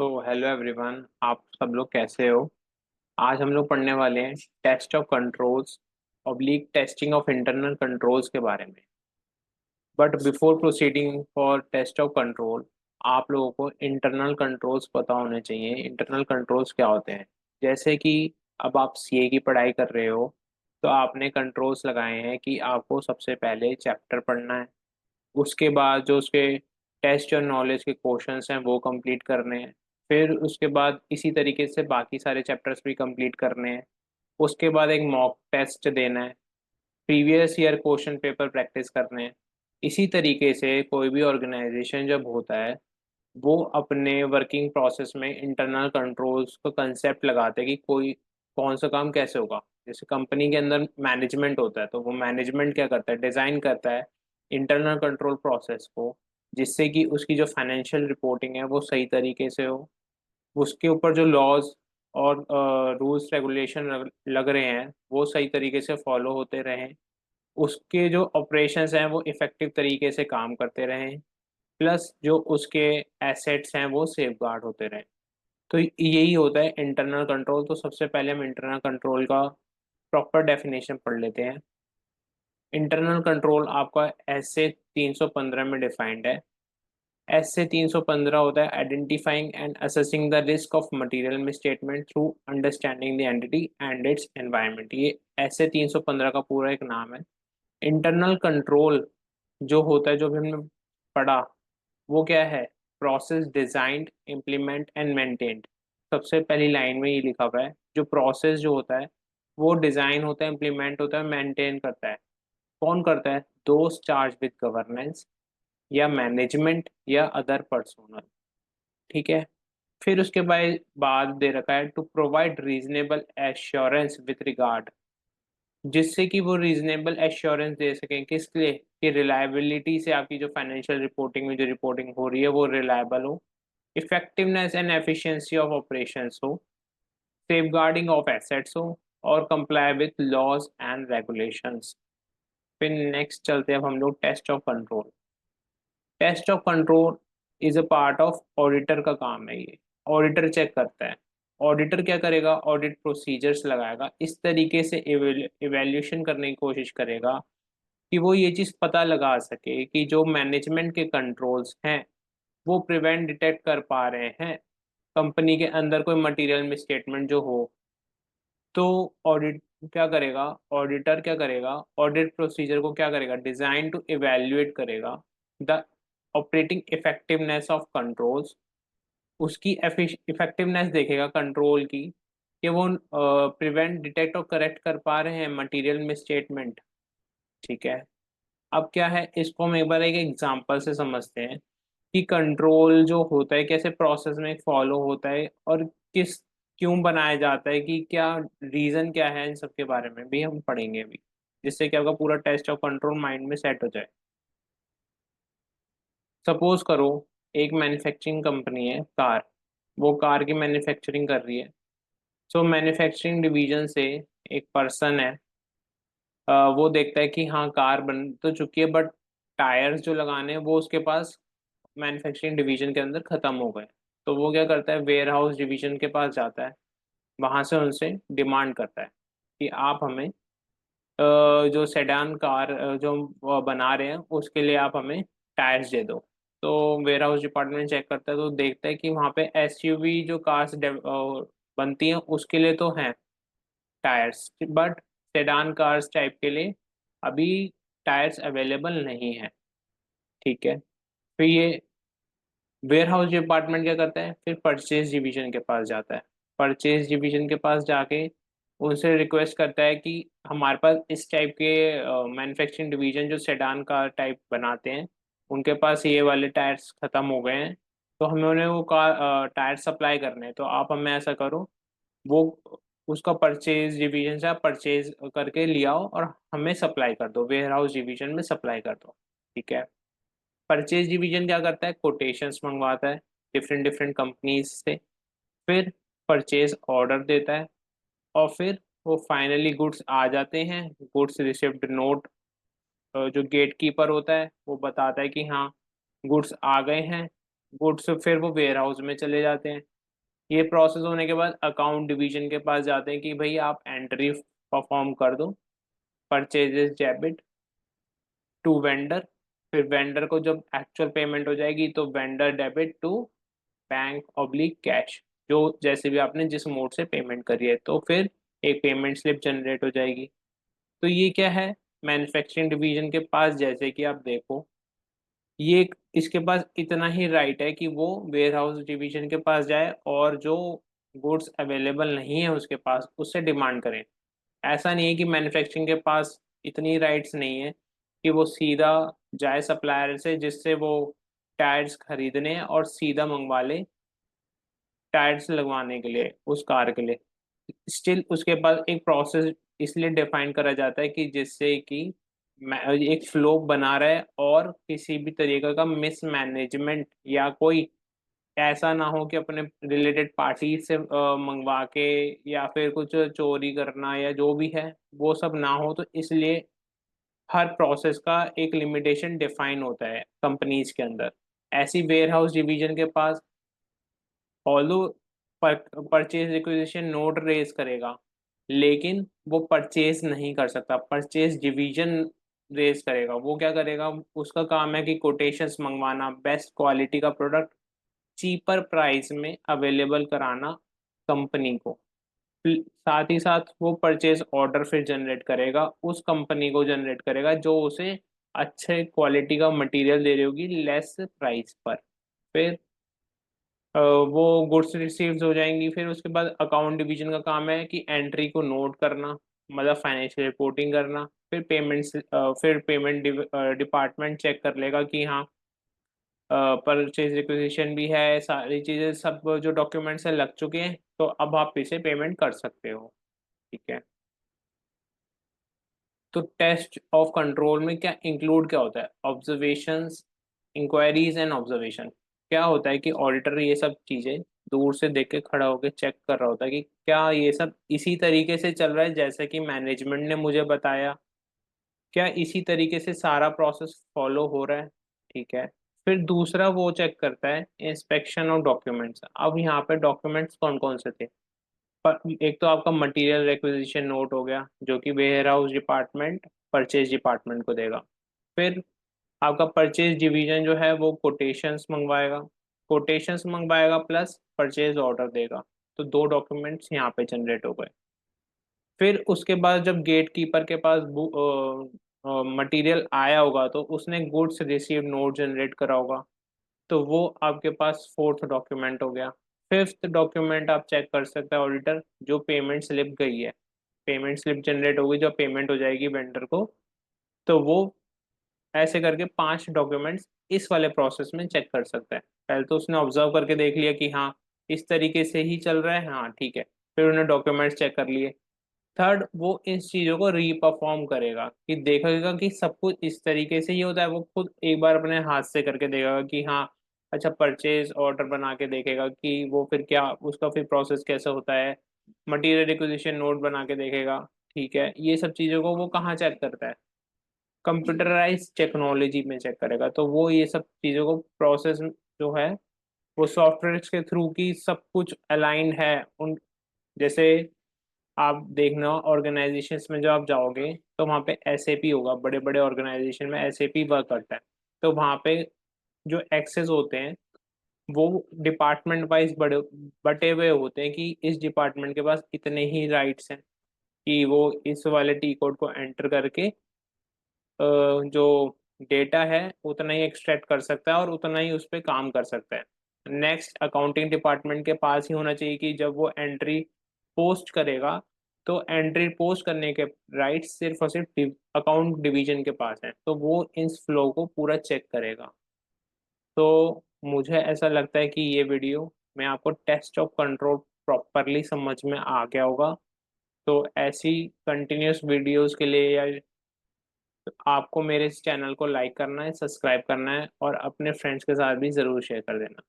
तो hello everyone, आप सब लोग कैसे हो। आज हम लोग पढ़ने वाले हैं test of controls oblique testing of internal controls के बारे में। But before proceeding for test of control, आप लोगों को इंटरनल कंट्रोल्स पता होने चाहिए। इंटरनल कंट्रोल्स क्या होते हैं? जैसे कि अब आप सीए की पढ़ाई कर रहे हो, तो आपने कंट्रोल्स लगाए हैं कि आपको सबसे पहले चैप्टर पढ़ना है। उसके बाद जो उसके टेस्ट और नॉलेज के क्वेश्चंस हैं वो कंप्लीट करने हैं। फिर उसके बाद इसी तरीके से बाकी सारे चैप्टर्स भी कंप्लीट करने हैं। उसके बाद एक मॉक टेस्ट देना है। Previous year question paper practice करने हैं। इसी तरीके से कोई भी ऑर्गेनाइजेशन जब होता है, वो अपने वर्किंग प्रोसेस में इंटरनल कंट्रोल्स का कंसेप्ट लगाते हैं कि कोई कौन सा काम कैसे होगा। जैसे कंपनी के अंदर मैनेजमेंट होता है, तो वो मैनेजमेंट क्या करता है, डिज़ाइन करता है इंटरनल कंट्रोल प्रोसेस को, जिससे कि उसकी जो फाइनेंशियल रिपोर्टिंग है वो सही तरीके से हो। उसके ऊपर जो लॉज और रूल्स रेगुलेशन लग रहे हैं वो सही तरीके से फॉलो होते रहें। उसके जो ऑपरेशंस हैं वो इफ़ेक्टिव तरीके से काम करते रहें। प्लस जो उसके एसेट्स हैं वो सेफ गार्ड होते रहें। तो यही होता है इंटरनल कंट्रोल। तो सबसे पहले हम इंटरनल कंट्रोल का प्रॉपर डेफिनेशन पढ़ लेते हैं। इंटरनल कंट्रोल आपका एस से 315 में डिफाइंड है। एस से 315 होता है identifying and assessing the risk of material misstatement through understanding the entity and it's environment. ये एस से 315 का पूरा एक नाम है। इंटरनल कंट्रोल जो होता है, जो भी हमने पढ़ा, वो क्या है? Process designed, implement and maintained. सबसे पहली लाइन में ये लिखा हुआ है, जो प्रोसेस जो होता है वो डिजाइन होता है, इम्प्लीमेंट होता है, मेंटेन करता है। कौन करता है? दोस्त चार्ज विद गवर्नेंस या मैनेजमेंट या अदर पर्सोनल। ठीक है। फिर उसके बाद दे रखा है to provide reasonable assurance with regard, जिससे कि वो रीजनेबल एश्योरेंस दे सकें। किस लिए? कि रिलायबिलिटी से आपकी जो फाइनेंशियल रिपोर्टिंग में जो रिपोर्टिंग हो रही है वो रिलायबल हो, effectiveness and efficiency of operations हो, सेफगार्डिंग ऑफ एसेट्स हो, और comply with laws and regulations. फिर नेक्स्ट चलते हैं अब हम लोग test of control. Test of control is a part of auditor का काम है ये। ऑडिटर चेक करता है। ऑडिटर क्या करेगा? ऑडिट प्रोसीजर्स लगाएगा, इस तरीके से इवेल्यूशन करने की कोशिश करेगा कि वो ये चीज़ पता लगा सके कि जो मैनेजमेंट के कंट्रोल्स हैं वो प्रिवेंट डिटेक्ट कर पा रहे हैं कंपनी के अंदर कोई मटेरियल मिसस्टेटमेंट जो हो। तो ऑडिट क्या करेगा? ऑडिटर क्या करेगा? ऑडिट प्रोसीजर को क्या करेगा? डिजाइन टू इवेल्युएट करेगा the operating effectiveness of controls. उसकी इफेक्टिवनेस देखेगा कंट्रोल की, कि वो प्रिवेंट डिटेक्ट और करेक्ट कर पा रहे हैं मटेरियल मिसस्टेटमेंट। ठीक है। अब क्या है, इसको हम एक बार एक एग्जांपल से समझते हैं कि कंट्रोल जो होता है कैसे प्रोसेस में फॉलो होता है, और किस क्यों बनाया जाता है, कि क्या रीजन क्या है, इन सब के बारे में भी हम पढ़ेंगे अभी, जिससे कि आपका पूरा टेस्ट ऑफ कंट्रोल माइंड में सेट हो जाए। सपोज करो एक मैन्युफैक्चरिंग कंपनी है कार, वो कार की मैन्युफैक्चरिंग कर रही है। सो मैन्युफैक्चरिंग डिवीजन से एक पर्सन है, वो देखता है कि हाँ कार बन तो चुकी है, बट टायर्स जो लगाने हैं वो उसके पास मैन्युफैक्चरिंग डिवीजन के अंदर खत्म हो गए। तो वो क्या करता है? वेयर हाउस डिवीजन के पास जाता है, वहां से उनसे डिमांड करता है कि आप हमें जो सेडान कार जो वो बना रहे हैं उसके लिए आप हमें टायर्स दे दो। तो वेयर हाउस डिपार्टमेंट चेक करता है, तो देखता है कि वहाँ पे एसयूवी जो कार्स बनती हैं उसके लिए तो हैं tyres, but sedan cars type के लिए अभी टायर्स अवेलेबल नहीं है। ठीक है। फिर ये वेयर हाउस डिपार्टमेंट क्या करता है? फिर परचेज डिवीजन के पास जाता है। परचेज डिवीजन के पास जाके उनसे रिक्वेस्ट करता है कि हमारे पास इस टाइप के मैन्युफैक्चरिंग डिवीजन जो सेडान कार टाइप बनाते हैं, उनके पास ये वाले टायर्स खत्म हो गए हैं, तो हमें उन्हें वो कार टायर सप्लाई करने हैं। तो आप हमें ऐसा करो, वो उसका परचेज डिवीजन से आप परचेज करके ले आओ और हमें सप्लाई कर दो, वेयर हाउस डिवीजन में सप्लाई कर दो। ठीक है। परचेज डिवीजन क्या करता है? कोटेशंस मंगवाता है डिफरेंट डिफरेंट कंपनीज से, फिर परचेज ऑर्डर देता है, और फिर वो फाइनली गुड्स आ जाते हैं। गुड्स रिसिप्ट नोट जो गेट कीपर होता है वो बताता है कि हाँ गुड्स आ गए हैं, गुड्स फिर वो वेयर हाउस में चले जाते हैं। ये प्रोसेस होने के बाद अकाउंट डिवीजन के पास जाते हैं कि भाई आप एंट्री परफॉर्म कर दो, परचेजेस डेबिट टू वेंडर। फिर वेंडर को जब एक्चुअल पेमेंट हो जाएगी तो vendor debit to bank oblique cash, जो जैसे भी आपने जिस मोड से पेमेंट करी है, तो फिर एक पेमेंट स्लिप जनरेट हो जाएगी। तो ये क्या है, मैन्युफैक्चरिंग डिवीजन के पास जैसे कि आप देखो, ये इसके पास इतना ही राइट है कि वो वेयर हाउस डिवीजन के पास जाए और जो गुड्स अवेलेबल नहीं है उसके पास उससे डिमांड करें। ऐसा नहीं है कि मैन्युफैक्चरिंग के पास इतनी राइट्स नहीं है कि वो सीधा जाए सप्लायर से जिससे वो टायर्स खरीदने और सीधा मंगवा ले टायर्स लगवाने के लिए उस कार के लिए। स्टिल उसके पास एक प्रोसेस इसलिए डिफाइन करा जाता है कि जिससे कि एक फ्लो बना रहे और किसी भी तरीके का मिसमैनेजमेंट या कोई ऐसा ना हो कि अपने रिलेटेड पार्टी से मंगवा के या फिर कुछ चोरी करना या जो भी है वो सब ना हो। तो इसलिए हर प्रोसेस का एक लिमिटेशन डिफाइन होता है कंपनीज के अंदर। ऐसी वेयर हाउस डिवीजन के पास although purchase requisition note raise करेगा, लेकिन वो परचेज नहीं कर सकता, परचेज डिवीजन रेज करेगा। वो क्या करेगा, उसका काम है कि कोटेशंस मंगवाना, बेस्ट क्वालिटी का प्रोडक्ट चीपर प्राइस में अवेलेबल कराना कंपनी को। साथ ही साथ वो परचेज ऑर्डर फिर जनरेट करेगा, उस कंपनी को जनरेट करेगा जो उसे अच्छे क्वालिटी का मटेरियल दे रही होगी लेस प्राइस पर। फिर वो गुड्स रिसीव्ड हो जाएंगी। फिर उसके बाद अकाउंट डिवीजन का काम है कि एंट्री को नोट करना, मतलब फाइनेंशियल रिपोर्टिंग करना। फिर पेमेंट्स, फिर पेमेंट डिपार्टमेंट चेक कर लेगा कि हाँ परचेज रिक्विजिशन भी है, सारी चीज़ें सब जो डॉक्यूमेंट्स हैं लग चुके हैं, तो अब आप इसे पेमेंट कर सकते हो। ठीक है। तो टेस्ट ऑफ कंट्रोल में क्या इंक्लूड क्या होता है, ऑब्जर्वेशंस, इंक्वायरीज एंड ऑब्जर्वेशन। क्या होता है कि ऑडिटर ये सब चीजें दूर से देख के खड़ा होकर चेक कर रहा होता है कि क्या ये सब इसी तरीके से चल रहा है जैसे कि मैनेजमेंट ने मुझे बताया, क्या इसी तरीके से सारा प्रोसेस फॉलो हो रहा है। ठीक है। फिर दूसरा वो चेक करता है इंस्पेक्शन ऑफ डॉक्यूमेंट्स। अब यहाँ पे डॉक्यूमेंट्स कौन कौन से थे, पर एक तो आपका मटेरियल रिक्विजिशन नोट हो गया जो कि warehouse department purchase department को देगा। फिर आपका परचेज डिवीजन जो है वो कोटेशंस मंगवाएगा, कोटेशंस मंगवाएगा प्लस परचेज ऑर्डर देगा। तो दो डॉक्यूमेंट्स यहाँ पे जनरेट हो गए। फिर उसके बाद जब गेट कीपर के पास मटेरियल आया होगा तो उसने गुड्स रिसीव नोट जनरेट करा होगा, तो वो आपके पास फोर्थ डॉक्यूमेंट हो गया। फिफ्थ डॉक्यूमेंट आप चेक कर सकते हैं ऑडिटर, जो पेमेंट स्लिप गई है, पेमेंट स्लिप जनरेट होगी जो पेमेंट हो जाएगी वेंडर को। तो वो ऐसे करके पांच डॉक्यूमेंट्स इस वाले प्रोसेस में चेक कर सकता है। पहले तो उसने ऑब्जर्व करके देख लिया कि हाँ इस तरीके से ही चल रहा है, हाँ ठीक है। फिर उन्हें डॉक्यूमेंट्स चेक कर लिए। थर्ड, वो इस चीज़ों को रीपरफॉर्म करेगा कि देखेगा कि सब कुछ इस तरीके से ही होता है। वो खुद एक बार अपने हाथ से करके देखेगा कि हाँ अच्छा, परचेज ऑर्डर बना के देखेगा कि वो फिर क्या उसका फिर प्रोसेस कैसे होता है। मटेरियल रिक्विजिशन नोट बना के देखेगा। ठीक है। ये सब चीज़ों को वो कहाँ चेक करता है, कंप्यूटराइज टेक्नोलॉजी में चेक करेगा। तो वो ये सब चीज़ों को प्रोसेस जो है वो सॉफ्टवेयर के थ्रू की सब कुछ अलाइंड है उन। जैसे आप देखना ऑर्गेनाइजेशंस में जब आप जाओगे तो वहाँ पे एसएपी होगा, बड़े बड़े ऑर्गेनाइजेशन में एसएपी वर्क करता है। तो वहाँ पे जो एक्सेस होते हैं वो डिपार्टमेंट वाइज बड़े बटे हुए होते हैं कि इस डिपार्टमेंट के पास इतने ही राइट्स हैं कि वो इस वाले टी कोड को एंटर करके जो डेटा है उतना ही एक्सट्रैक्ट कर सकता है और उतना ही उस पर काम कर सकता है। नेक्स्ट अकाउंटिंग डिपार्टमेंट के पास ही होना चाहिए कि जब वो एंट्री पोस्ट करेगा तो एंट्री पोस्ट करने के राइट्स सिर्फ और सिर्फ अकाउंट डिवीजन के पास है, तो वो इस फ्लो को पूरा चेक करेगा। तो मुझे ऐसा लगता है कि ये वीडियो में आपको टेस्ट ऑफ कंट्रोल प्रॉपरली समझ में आ गया होगा। तो ऐसी कंटिन्यूस वीडियोस के लिए या आपको मेरे इस चैनल को लाइक करना है, सब्सक्राइब करना है और अपने फ्रेंड्स के साथ भी ज़रूर शेयर कर देना।